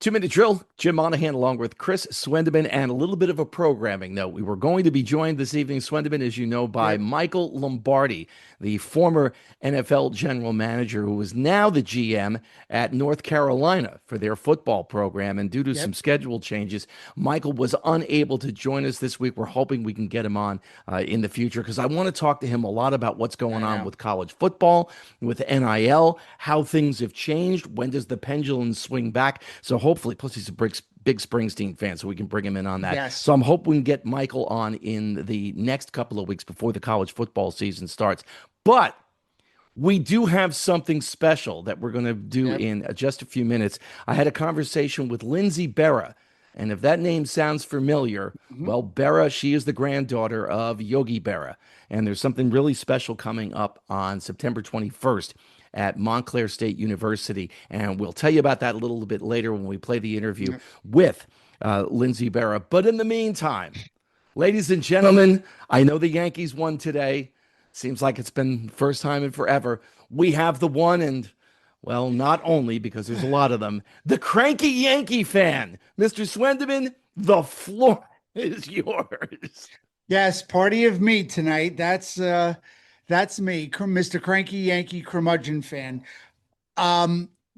2 Minute Drill, Jim Monahan along with Chris Swendeman, and a little bit of a programming note. We were going to be joined this evening, Swendeman, as you know, by Yep. Michael Lombardi, the former NFL general manager who is now the GM at North Carolina for their football program. And due to some Yep. schedule changes, Michael was unable to join us this week. We're hoping we can get him on in the future because I want to talk to him a lot about what's going I on know. with college football, with NIL, how things have changed. When does the pendulum swing back? So hopefully, plus he's a big Springsteen fan, so we can bring him in on that. Yes. So I'm hoping we can get Michael on in the next couple of weeks before the college football season starts. But we do have something special that we're going to do Yep. in just a few minutes. I had a conversation with Lindsay Berra. And if that name sounds familiar, Mhm. well, Berra, she is the granddaughter of Yogi Berra. And there's something really special coming up on September 21st at Montclair State University. And we'll tell you about that a little bit later when we play the interview Yep. with Lindsay Berra. But in the meantime, ladies and gentlemen, I know the Yankees won today. Seems like it's been first time in forever. We have the one and, well, not only because there's a lot of them, the Cranky Yankee Fan. Mr. Swendeman, the floor is yours. Yes, party of me tonight. That's me, Mr. Cranky Yankee Curmudgeon Fan.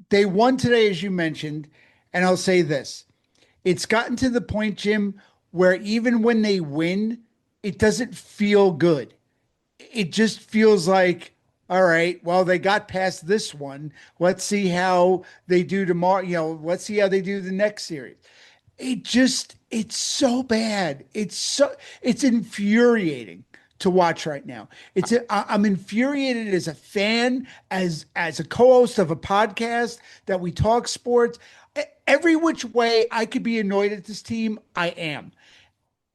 They won today, as you mentioned, and I'll say this. It's gotten to the point, Jim, where even when they win, it doesn't feel good. It just feels like, all right, well, they got past this one. Let's see how they do tomorrow. Let's see how they do the next series. It's so bad. It's infuriating to watch right now. I'm infuriated as a fan, as a co-host of a podcast that we talk sports. Every which way I could be annoyed at this team, I am.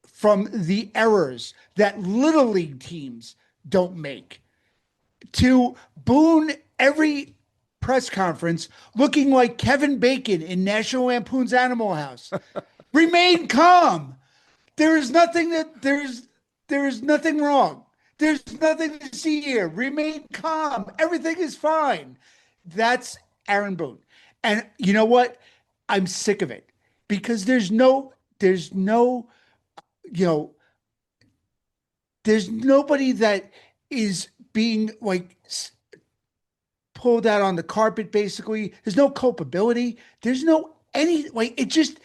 From the errors that little league teams don't make to Boone every press conference looking like Kevin Bacon in National Lampoon's Animal House. Remain calm. There is nothing wrong. There's nothing to see here. Remain calm. Everything is fine. That's Aaron Boone. And you know what? I'm sick of it because there's no, you know, there's nobody that is being like pulled out on the carpet, basically. There's no culpability. There's no any, like, it just,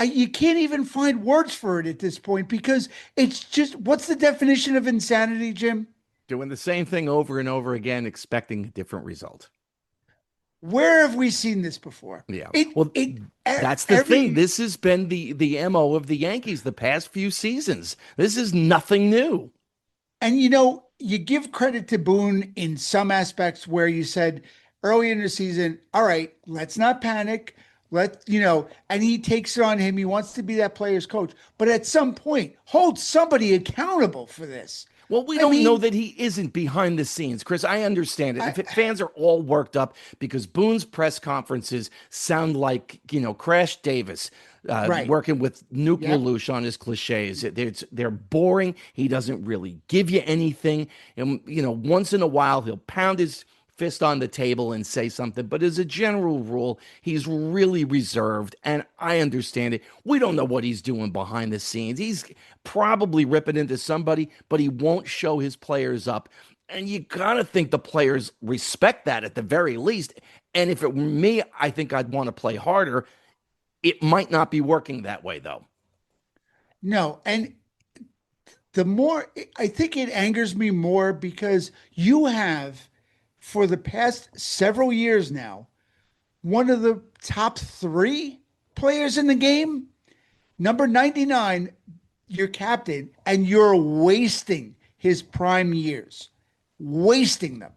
you can't even find words for it at this point because it's just, what's the definition of insanity, Jim? Doing the same thing over and over again, expecting a different result. Where have we seen this before? Yeah. It, Well, it, that's the thing. every, This has been the MO of the Yankees the past few seasons. This is nothing new. and you give credit to Boone in some aspects where you said early in the season, all right, let's not panic. And he takes it on him. He wants to be that player's coach. But at some point, hold somebody accountable for this. Well, we I don't know mean, that he isn't behind the scenes, Chris. I understand it. I, If fans are all worked up because Boone's press conferences sound like, Crash Davis right. working with Nuke Yep. Lelouch on his cliches. They're boring. He doesn't really give you anything. And, once in a while, he'll pound his fist on the table and say something. But as a general rule, he's really reserved. And I understand it. We don't know what he's doing behind the scenes. He's probably ripping into somebody, but he won't show his players up. And you gotta think the players respect that at the very least. And if it were me, I think I'd want to play harder. It might not be working that way, though. No. And the more, I think it angers me more because you have, for the past several years now, one of the top three players in the game, number 99, your captain, and you're wasting his prime years, wasting them.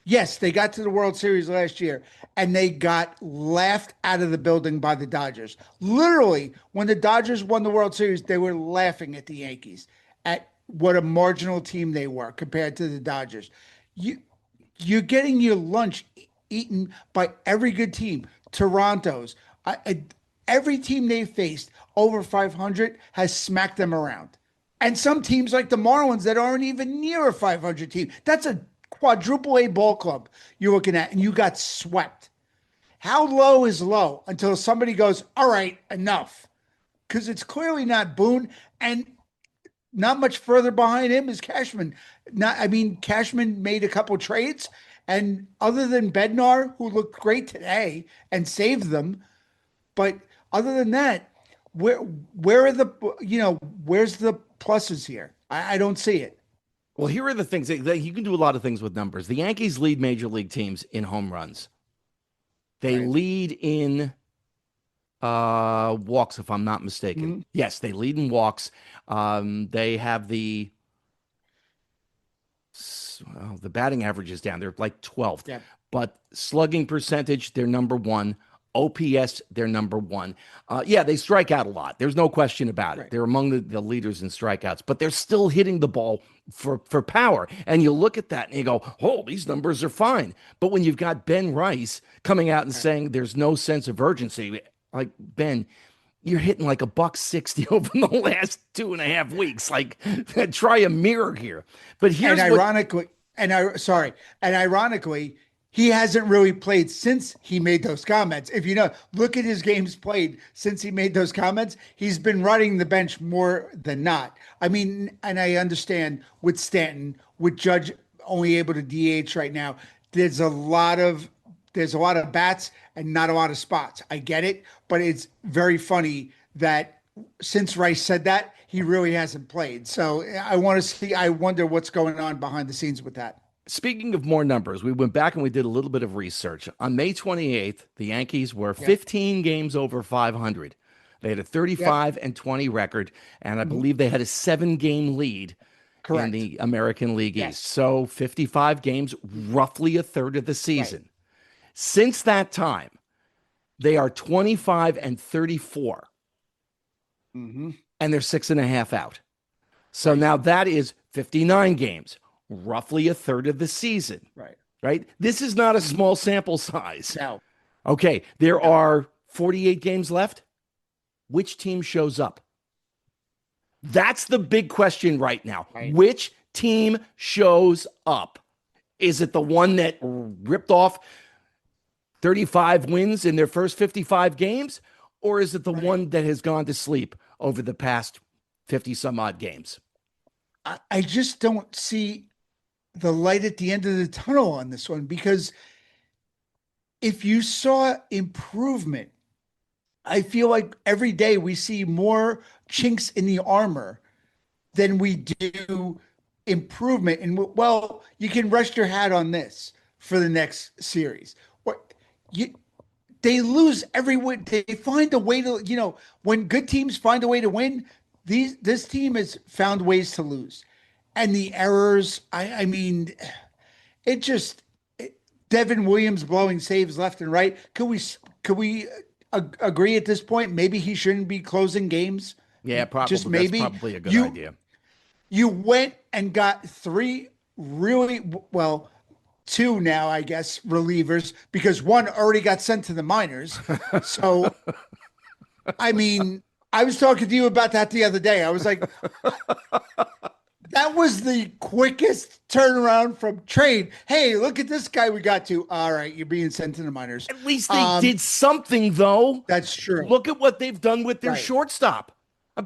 Yes, they got to the World Series last year and they got laughed out of the building by the Dodgers. Literally, when the Dodgers won the World Series, they were laughing at the Yankees, at what a marginal team they were compared to the Dodgers. You you're getting your lunch eaten by every good team. Toronto's, every team they faced over 500 has smacked them around. And some teams like the Marlins that aren't even near a 500 team. That's a quadruple A ball club you're looking at, and you got swept. How low is low until somebody goes, all right, enough? Because it's clearly not Boone, and not much further behind him is Cashman. Cashman made a couple trades, and other than Bednar, who looked great today and saved them, but other than that, where are the where's the pluses here? I don't see it. Well, here are the things that you can do a lot of things with numbers. The Yankees lead major league teams in home runs. They Right. lead in walks, if I'm not mistaken. Mm-hmm. Yes, they lead in walks. They have the batting average is down. They're like 12th. Yeah. But slugging percentage, they're number one. OPS, they're number one. Yeah, they strike out a lot. There's no question about it. Right. They're among the leaders in strikeouts, but they're still hitting the ball for power. And you look at that and you go, oh, these numbers are fine. But when you've got Ben Rice coming out and saying there's no sense of urgency, like, Ben, you're hitting like $160 over the last 2.5 weeks. Like, try a mirror here. But here's ironically, he hasn't really played since he made those comments. If you know, look at his games played since he made those comments. He's been running the bench more than not. I mean, and I understand with Stanton, with Judge only able to DH right now, there's a lot of bats and not a lot of spots. I get it, but it's very funny that since Rice said that, he really hasn't played. So I wonder what's going on behind the scenes with that. Speaking of more numbers, we went back and we did a little bit of research. On May 28th, the Yankees were 15 games over 500. They had a 35-20 record, and I believe they had a 7-game lead in the American League East. So 55 games, roughly a third of the season. Right. Since that time, they are 25-34. Mm-hmm. And they're 6.5 out. So now that is 59 games, roughly a third of the season. Right? This is not a small sample size. No. Okay, there are 48 games left. Which team shows up? That's the big question right now. Right. Which team shows up? Is it the one that ripped off 35 wins in their first 55 games? Or is it the one that has gone to sleep over the past 50 some odd games? I just don't see the light at the end of the tunnel on this one, because if you saw improvement, I feel like every day we see more chinks in the armor than we do improvement. And well, you can rest your hat on this for the next series. They lose every win. They find a way to, when good teams find a way to win, this team has found ways to lose. And the errors, Devin Williams blowing saves left and right. Could we agree at this point? Maybe he shouldn't be closing games. Yeah, probably. Just maybe. That's probably a good idea. You went and got 3 really, well, 2 now, I guess, relievers, because one already got sent to the minors. So, I was talking to you about that the other day. I was like, that was the quickest turnaround from trade. Hey, look at this guy we got to. All right, you're being sent to the minors. At least they did something, though. That's true. Look at what they've done with their shortstop.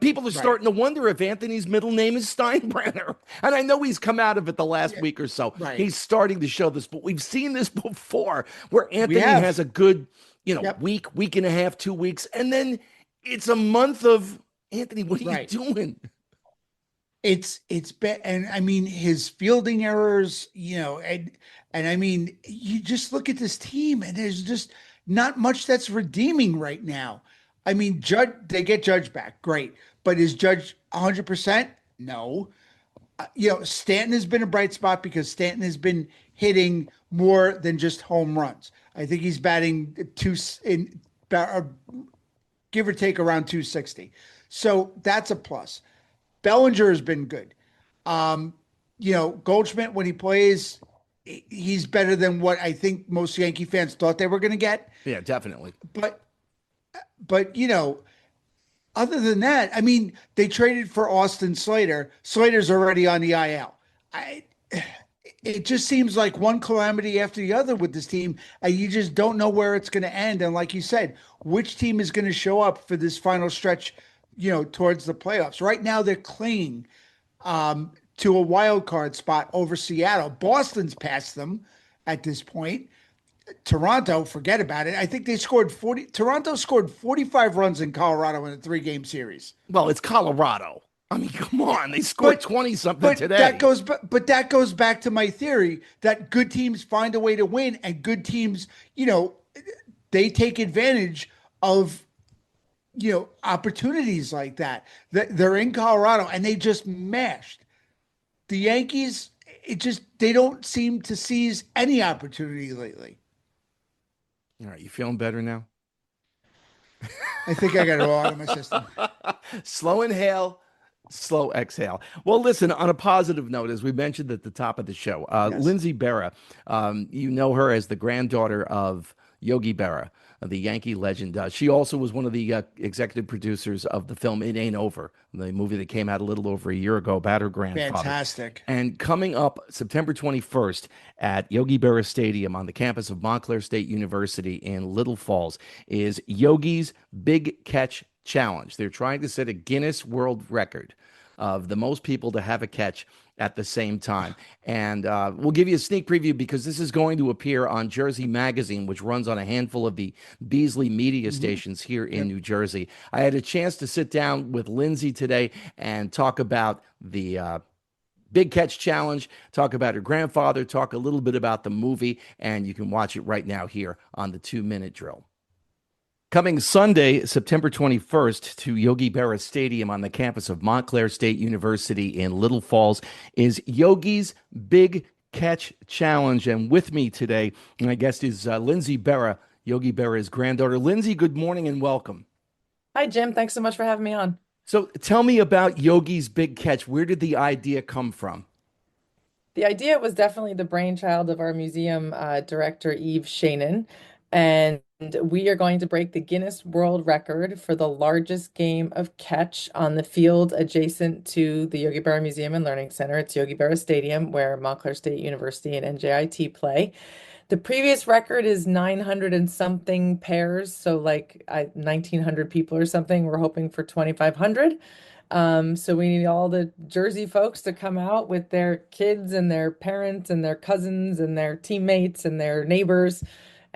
People are starting to wonder if Anthony's middle name is Steinbrenner. And I know he's come out of it the last week or so. Right. He's starting to show this, but we've seen this before where Anthony has a good, week and a half, 2 weeks, and then it's a month of Anthony, what are you doing? It's been, and his fielding errors, and you just look at this team and there's just not much that's redeeming right now. Judge, they get Judge back, great, but is Judge 100%? No. Stanton has been a bright spot because Stanton has been hitting more than just home runs. I think he's batting give or take around 260. So that's a plus. Bellinger has been good. Goldschmidt, when he plays, he's better than what I think most Yankee fans thought they were going to get. Yeah, definitely. But other than that, they traded for Austin Slater. Slater's already on the IL. it just seems like one calamity after the other with this team, and you just don't know where it's going to end. And like you said, which team is going to show up for this final stretch, towards the playoffs? Right now, they're clinging to a wild card spot over Seattle. Boston's past them at this point. Toronto, forget about it. I think they scored 40. Toronto scored 45 runs in Colorado in a three-game series. Well, it's Colorado. I mean, come Yeah, on. They scored but 20 something but that today. goes but that goes back to my theory that good teams find a way to win, and good teams, they take advantage of opportunities like that. They're in Colorado and they just mashed the Yankees. It just they don't seem to seize any opportunity lately. All right, you feeling better now? I think I got it all out of my system. Slow inhale, slow exhale. Well, listen, on a positive note, as we mentioned at the top of the show, Yes, Lindsay Berra, you know her as the granddaughter of Yogi Berra, the Yankee legend. She also was one of the executive producers of the film It Ain't Over, the movie that came out a little over a year ago about her grandfather. fantastic. And coming up September 21st at Yogi Berra Stadium on the campus of Montclair State University in Little Falls is Yogi's Big Catch Challenge. They're trying to set a Guinness World Record of the most people to have a catch at the same time. And we'll give you a sneak preview because this is going to appear on Jersey Magazine, which runs on a handful of the Beasley media Hmm. stations here in Yep. New Jersey. I had a chance to sit down with Lindsay today and talk about the Big Catch Challenge, talk about her grandfather, talk a little bit about the movie, and you can watch it right now here on the 2 Minute Drill. Coming Sunday, September 21st, to Yogi Berra Stadium on the campus of Montclair State University in Little Falls is Yogi's Big Catch Challenge. And with me today, my guest is Lindsay Berra, Yogi Berra's granddaughter. Lindsay, good morning and welcome. Hi, Jim. Thanks so much for having me on. So tell me about Yogi's Big Catch. Where did the idea come from? The idea was definitely the brainchild of our museum director, Eve Shanin, and we are going to break the Guinness World Record for the largest game of catch on the field adjacent to the Yogi Berra Museum and Learning Center. It's Yogi Berra Stadium, where Montclair State University and NJIT play. The previous record is 900 and something pairs, so like 1,900 people or something. We're hoping for 2,500. So we need all the Jersey folks to come out with their kids and their parents and their cousins and their teammates and their neighbors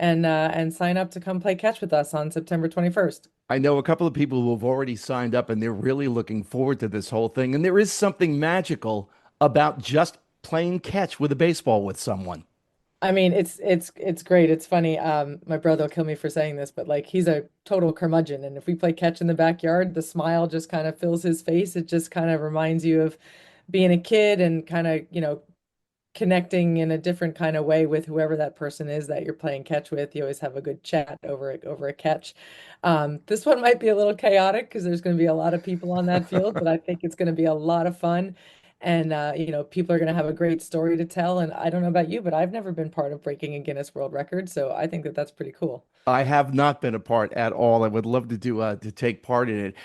and sign up to come play catch with us on September 21st. I know a couple of people who have already signed up and they're really looking forward to this whole thing. And there is something magical about just playing catch with a baseball with someone. I mean, it's great. It's funny. My brother will kill me for saying this, but like he's a total curmudgeon, and if we play catch in the backyard, the smile just kind of fills his face. It just kind of reminds you of being a kid and kind of, connecting in a different kind of way with whoever that person is that you're playing catch with. You always have a good chat over a catch. This one might be a little chaotic because there's going to be a lot of people on that field, but I think it's going to be a lot of fun. And people are going to have a great story to tell. And I don't know about you, but I've never been part of breaking a Guinness World Record, so I think that that's pretty cool. I have not been a part at all. I would love to do to take part in it.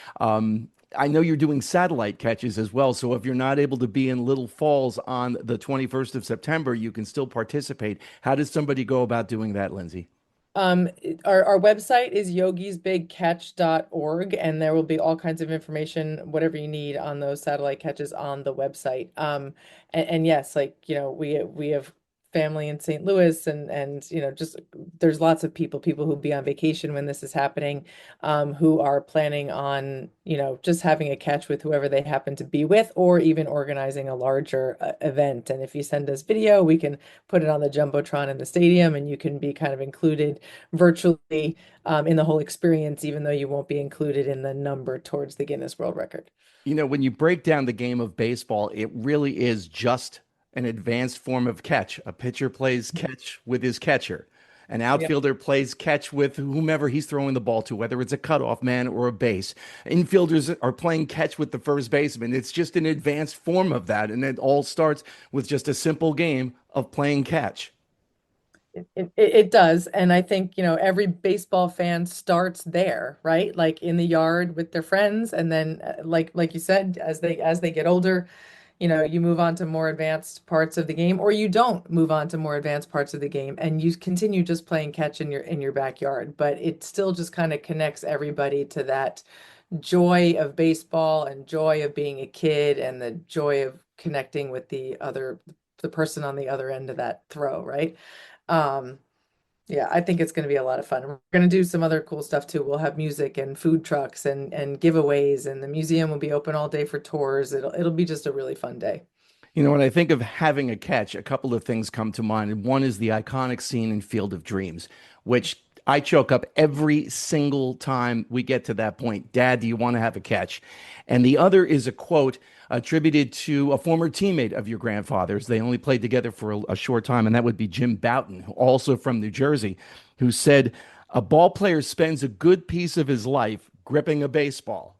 I know you're doing satellite catches as well. So if you're not able to be in Little Falls on the 21st of September, you can still participate. How does somebody go about doing that, Lindsay? Our website is yogisbigcatch.org, and there will be all kinds of information, whatever you need on those satellite catches on the website. And yes, like, we have family in St. Louis and just there's lots of people who be on vacation when this is happening, who are planning on, just having a catch with whoever they happen to be with, or even organizing a larger event. And if you send us video, we can put it on the Jumbotron in the stadium, and you can be kind of included virtually in the whole experience, even though you won't be included in the number towards the Guinness World Record. You know, when you break down the game of baseball, it really is just an advanced form of catch. A pitcher plays catch with his catcher. An Yep. outfielder plays catch with whomever he's throwing the ball to, whether it's a cutoff man or a base. Infielders are playing catch with the first baseman. It's just an advanced form of that. And it all starts with just a simple game of playing catch. It does. And I think, every baseball fan starts there, right? Like in the yard with their friends. And then like you said, as they get older, you move on to more advanced parts of the game, or you don't move on to more advanced parts of the game and you continue just playing catch in your backyard. But it still just kind of connects everybody to that joy of baseball and joy of being a kid and the joy of connecting with the person on the other end of that throw, right? Um, yeah, I think it's going to be a lot of fun. We're going to do some other cool stuff too. We'll have music and food trucks and giveaways, and the museum will be open all day for tours. It'll be just a really fun day. When I think of having a catch, a couple of things come to mind. And one is the iconic scene in Field of Dreams, which I choke up every single time we get to that point. Dad, do you want to have a catch? And the other is a quote attributed to a former teammate of your grandfather's. They only played together for a short time, and that would be Jim Bouton, also from New Jersey, who said, "A ball player spends a good piece of his life gripping a baseball.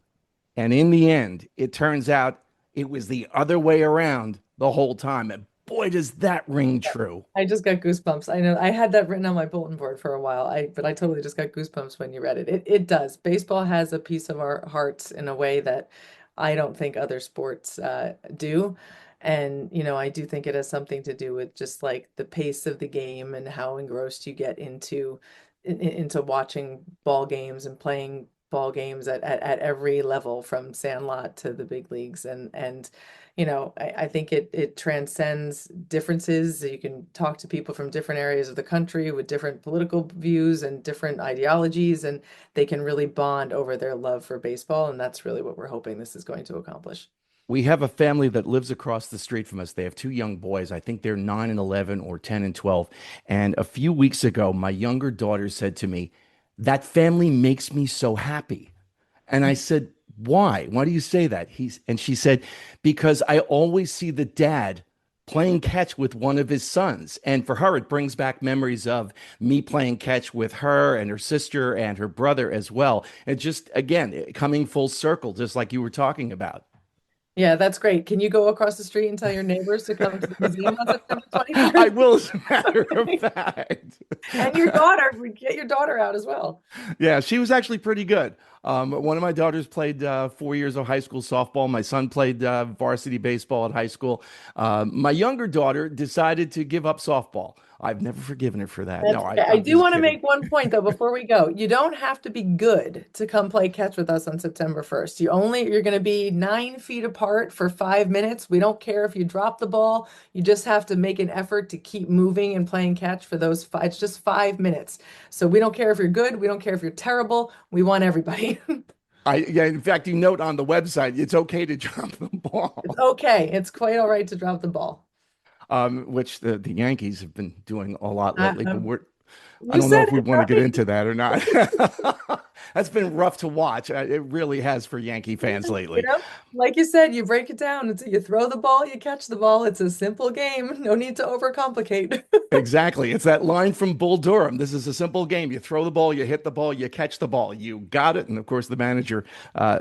And in the end, it turns out it was the other way around the whole time." And boy, does that ring true. I just got goosebumps. I know I had that written on my bulletin board for a while. But I totally just got goosebumps when you read it. It does. Baseball has a piece of our hearts in a way that I don't think other sports do. And, I do think it has something to do with just like the pace of the game and how engrossed you get into watching ball games and playing ball games at every level from Sandlot to the big leagues. And I think it transcends differences. You can talk to people from different areas of the country with different political views and different ideologies, and they can really bond over their love for baseball. And that's really what we're hoping this is going to accomplish. We have a family that lives across the street from us. They have two young boys. I think they're 9 and 11 or 10 and 12. And a few weeks ago, my younger daughter said to me, "That family makes me so happy." And I said, "Why? Why do you say that?" And she said, "Because I always see the dad playing catch with one of his sons." And for her, it brings back memories of me playing catch with her and her sister and her brother as well. And just, again, coming full circle, just like you were talking about. Yeah, that's great. Can you go across the street and tell your neighbors to come to the museum on September I 21st? will, as a matter of fact. And your daughter, get your daughter out as well. Yeah, she was actually pretty good. One of my daughters played 4 years of high school softball. My son played varsity baseball at high school. My younger daughter decided to give up softball. I've never forgiven her for that. That's No, okay. I I'm do just want to kidding. make one point though before we go. You don't have to be good to come play catch with us on September 1st. You're going to be 9 feet apart for 5 minutes. We don't care if you drop the ball. You just have to make an effort to keep moving and playing catch for those five. It's just 5 minutes. So we don't care if you're good. We don't care if you're terrible. We want everybody. Yeah, in fact, you note on the website it's okay to drop the It's ball, okay. It's quite all right to drop the ball. which the Yankees have been doing a lot Uh, lately. But um, I you don't know said if we it, want to get right? into that or not. That's been rough to watch. It really has for Yankee fans You lately. know, like you said, you break it down. It's you throw the ball, you catch the ball. It's a simple game. No need to overcomplicate. Exactly. It's that line from Bull Durham. This is a simple game. You throw the ball, you hit the ball, you catch the ball. You got it. And of course, the manager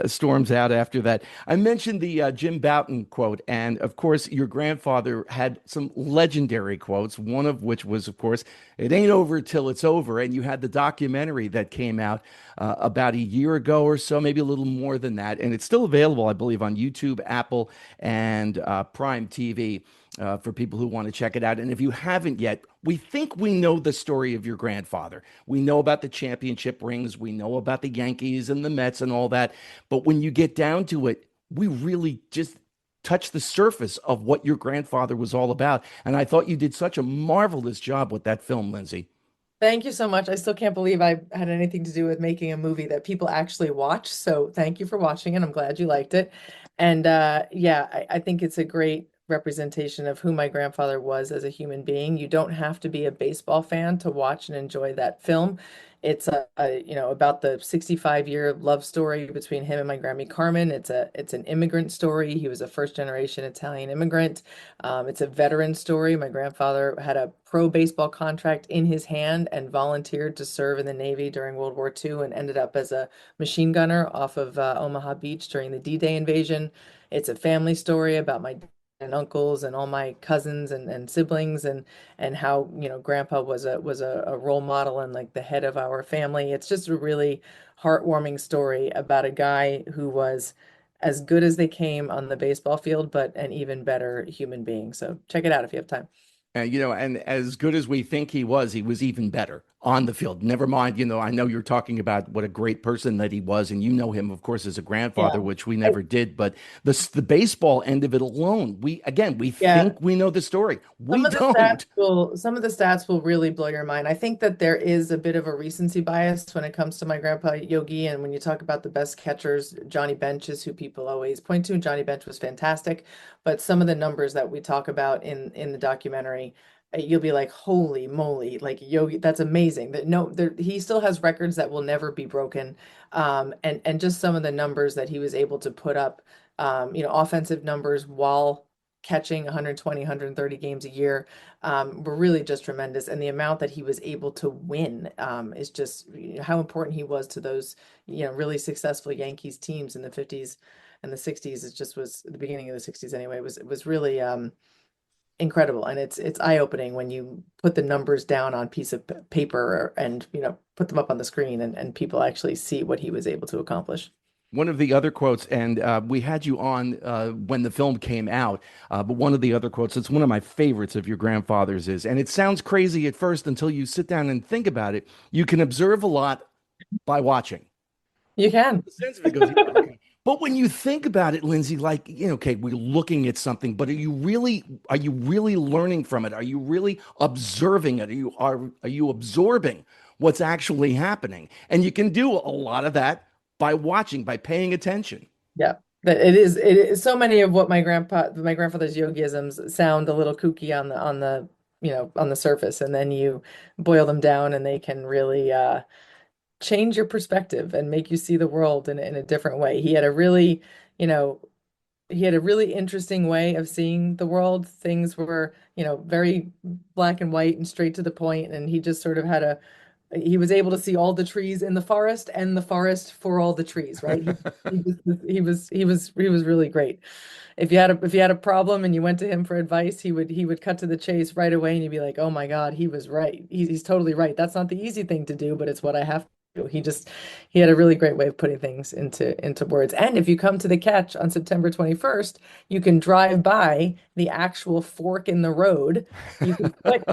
storms out after that. I mentioned the Jim Bouton quote. And of course, your grandfather had some legendary quotes, one of which was, of course, "It ain't over till it's over." And you had the documentary that came out about a year ago or so, maybe a little more than that. And it's still available, I believe, on YouTube, Apple, and Prime TV for people who want to check it out. And if you haven't yet, we think we know the story of your grandfather. We know about the championship rings, we know about the Yankees and the Mets and all that. But when you get down to it, we really just touch the surface of what your grandfather was all about. And I thought you did such a marvelous job with that film, Lindsay. Thank you so much. I still can't believe I had anything to do with making a movie that people actually watch. So thank you for watching it. I'm glad you liked it. And yeah, I think it's a great representation of who my grandfather was as a human being. You don't have to be a baseball fan to watch and enjoy that film. It's about the 65-year love story between him and my Grammy Carmen. It's an immigrant story. He was a first generation Italian immigrant. It's a veteran story. My grandfather had a pro baseball contract in his hand and volunteered to serve in the Navy during World War II and ended up as a machine gunner off of Omaha Beach during the D-Day invasion. It's a family story about my and uncles and all my cousins and siblings and how grandpa was a role model and like the head of our family. It's just a really heartwarming story about a guy who was as good as they came on the baseball field, but an even better human being. So check it out if you have time. And and as good as we think he was even better on the field. Never mind, I know you're talking about what a great person that he was, and you know him, of course, as a grandfather, Yeah. which we never did. But the baseball end of it alone, we Yeah. think we know the story. Some We of the stats don't. will some of the stats will really blow your mind. I think that there is a bit of a recency bias when it comes to my grandpa Yogi, and when you talk about the best catchers, Johnny Bench is who people always point to, and Johnny Bench was fantastic. But some of the numbers that we talk about in the documentary, you'll be like, holy moly, like Yogi, that's amazing. That no, there, he still has records that will never be broken. And just some of the numbers that he was able to put up, offensive numbers while catching 120, 130 games a year, were really just tremendous. And the amount that he was able to win, is just how important he was to those, really successful Yankees teams in the 50s and the 60s. It just was the beginning of the 60s anyway. It was really incredible. And it's eye-opening when you put the numbers down on piece of paper and, put them up on the screen and people actually see what he was able to accomplish. One of the other quotes, and we had you on when the film came out, but one of the other quotes, it's one of my favorites of your grandfather's is, and it sounds crazy at first until you sit down and think about it, you can observe a lot by watching. You can. The sense of it goes, yeah, okay. But when you think about it, Lindsay, like, okay, we're looking at something, but are you really learning from it? Are you really observing it? Are you absorbing what's actually happening? And you can do a lot of that by watching, by paying attention. Yeah. That it is so many of what my grandfather's yogiisms sound a little kooky on the surface, and then you boil them down and they can really change your perspective and make you see the world in a different way. You know, he had a really interesting way of seeing the world. Things were, very black and white and straight to the point, and he just sort of he was able to see all the trees in the forest and the forest for all the trees, right? He was really great. If you had a problem and you went to him for advice, he would cut to the chase right away, and you'd be like, "Oh my God, he was right. He's totally right. That's not the easy thing to do, but it's what I have to do." He had a really great way of putting things into words. And if you come to the catch on September 21st, you can drive by the actual fork in the road. You can put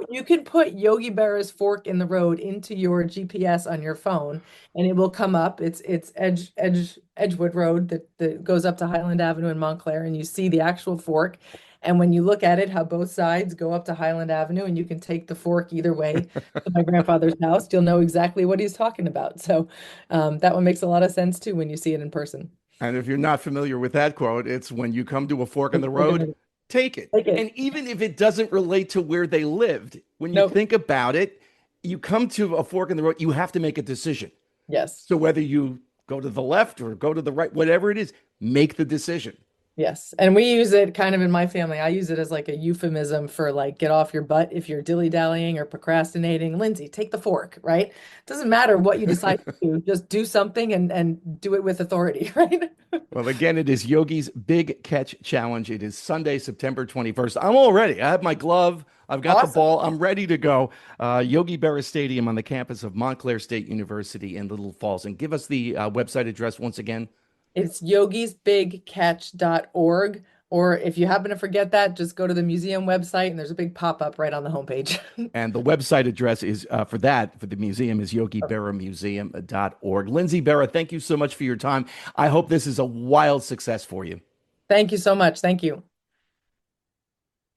you can put Yogi Berra's fork in the road into your GPS on your phone, and it will come up. It's Edgewood Road that goes up to Highland Avenue in Montclair, and you see the actual fork. And when you look at it, how both sides go up to Highland Avenue, and you can take the fork either way to my grandfather's house, you'll know exactly what he's talking about. So that one makes a lot of sense too when you see it in person. And if you're not familiar with that quote, it's when you come to a fork in the We're road, gonna take it. take it. And even if it doesn't relate to where they lived, when you Nope. think about it, you come to a fork in the road, you have to make a decision. Yes. So whether you go to the left or go to the right, whatever it is, make the decision. Yes. And we use it kind of in my family. I use it as like a euphemism for like get off your butt if you're dilly-dallying or procrastinating. Lindsay, take the fork, right? It doesn't matter what you decide to do, just do something and do it with authority, right? Well, again, it is Yogi's Big Catch Challenge. It is Sunday, September 21st. I'm all ready. I have my glove. I've got the Awesome. ball. I'm ready to go. Yogi Berra Stadium on the campus of Montclair State University in Little Falls. And give us the website address once again. It's yogisbigcatch.org. Or if you happen to forget that, just go to the museum website and there's a big pop-up right on the homepage. And the website address is for the museum is yogiberramuseum.org. Lindsay Berra, thank you so much for your time. I hope this is a wild success for you. Thank you so much. Thank you.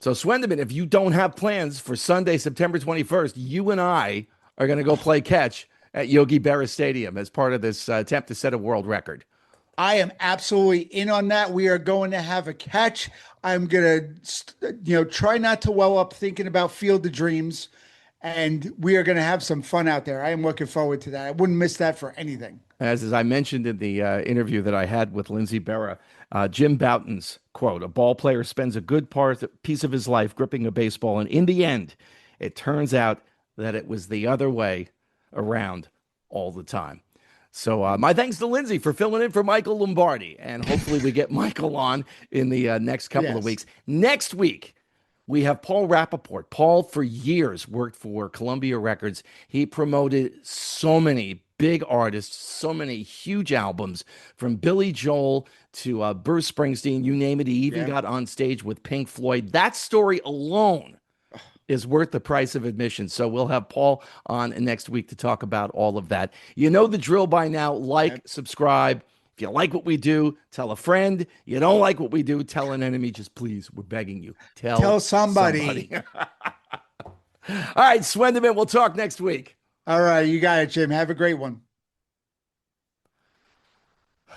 So, Swendeman, if you don't have plans for Sunday, September 21st, you and I are going to go play catch at Yogi Berra Stadium as part of this attempt to set a world record. I am absolutely in on that. We are going to have a catch. I'm going to, try not to well up thinking about Field of Dreams, and we are going to have some fun out there. I am looking forward to that. I wouldn't miss that for anything. As I mentioned in the interview that I had with Lindsay Berra, Jim Bouton's quote, a ball player spends a good piece of his life gripping a baseball, and in the end, it turns out that it was the other way around all the time. So my thanks to Lindsay for filling in for Michael Lombardi, and hopefully we get Michael on in the next couple of weeks. Next week, we have Paul Rappaport. Paul, for years, worked for Columbia Records. He promoted so many big artists, so many huge albums from Billy Joel to Bruce Springsteen, you name it. He even got on stage with Pink Floyd. That story alone is worth the price of admission. So we'll have Paul on next week to talk about all of that. You know the drill by now. Like, subscribe. If you like what we do, tell a friend. You don't like what we do, tell an enemy. Just please, we're begging you. Tell somebody. All right, Swendeman, we'll talk next week. All right, you got it, Jim. Have a great one.